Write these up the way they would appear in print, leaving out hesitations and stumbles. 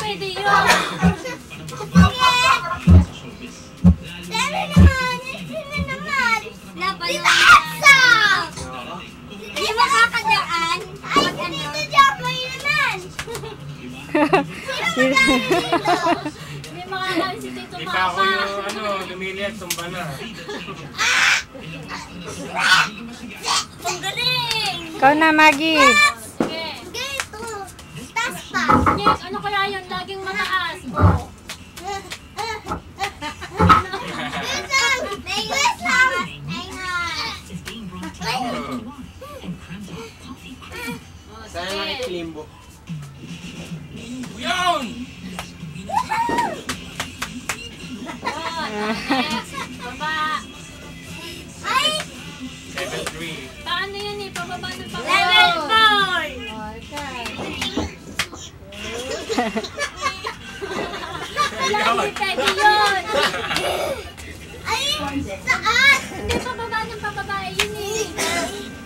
pwede yun. Dami naman! Sino naman? Dita Asa! Hindi makakadaan. Ay, dito Jackoy naman! Sino magkano dito? Hindi makakali si Tito Di pa ako Mama. yung lumili at tumba na. Ang galing! Ikaw na, Maggie. Sige. Ganito. Taas pa. Yes, ano kaya yun? Laging mataas. Oh. Wisam! May wisam! Ay nga. Saan nga ikilimbo? Yun! Next. Baba. Ay! 7-3. Paano yun eh? Pababa ng pababa. Level 4! Wala, hindi pwede yun. Ay! Saan? Hindi, pababa ng pababa. Yun eh.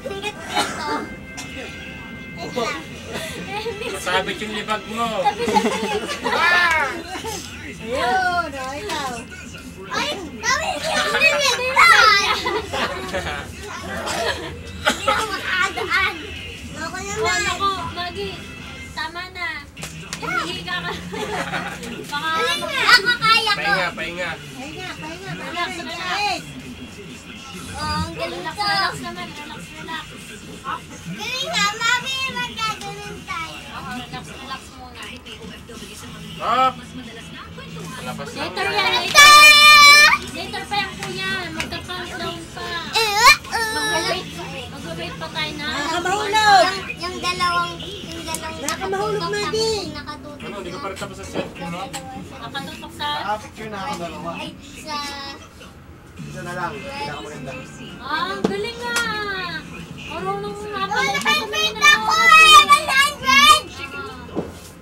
Tingit dito. Wait lang. Masabit yung libag mo. Ayun! Ikaw. Ay! Dami siya! Nililigtan! Hindi ako makakadaan. Loko Oh, naman. naku, Maggie. Tama na. Hinihiga ka. Baka, Ako kaya ko. Pahinga, pahinga. relax, relax. Oh, ang galing Relax, ko. relax naman. Relax, relax. Galing nga, mami. Magkaganon tayo. Oh, relax, relax muna. Up! Palabas lang Later yan. yan, later. Later pa yung kuya. Magka-countdown pa. Mag-wait pa tayo na. Yung dalawang Nakamahulog, Maggie. nakatutok. Ano, hindi ko pa rin tapos sa set ko, no? Nakatutok sa... Picture na ako dalawa. Ay, sa... Isa na lang. Pinakamulinda. Ah, ang galing nga. Marunong nga Oh, pala. naka-invite ako eh! 100!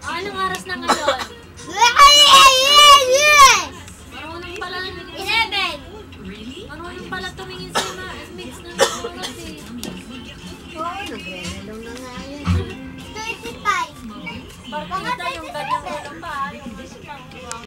Anong oras na ngayon? Yes! Marunong pala. 11! Marunong pala tumingin sa mga mix ng oras eh. Oo, nag-renalong na nga yan. 35! Partida yung ganyang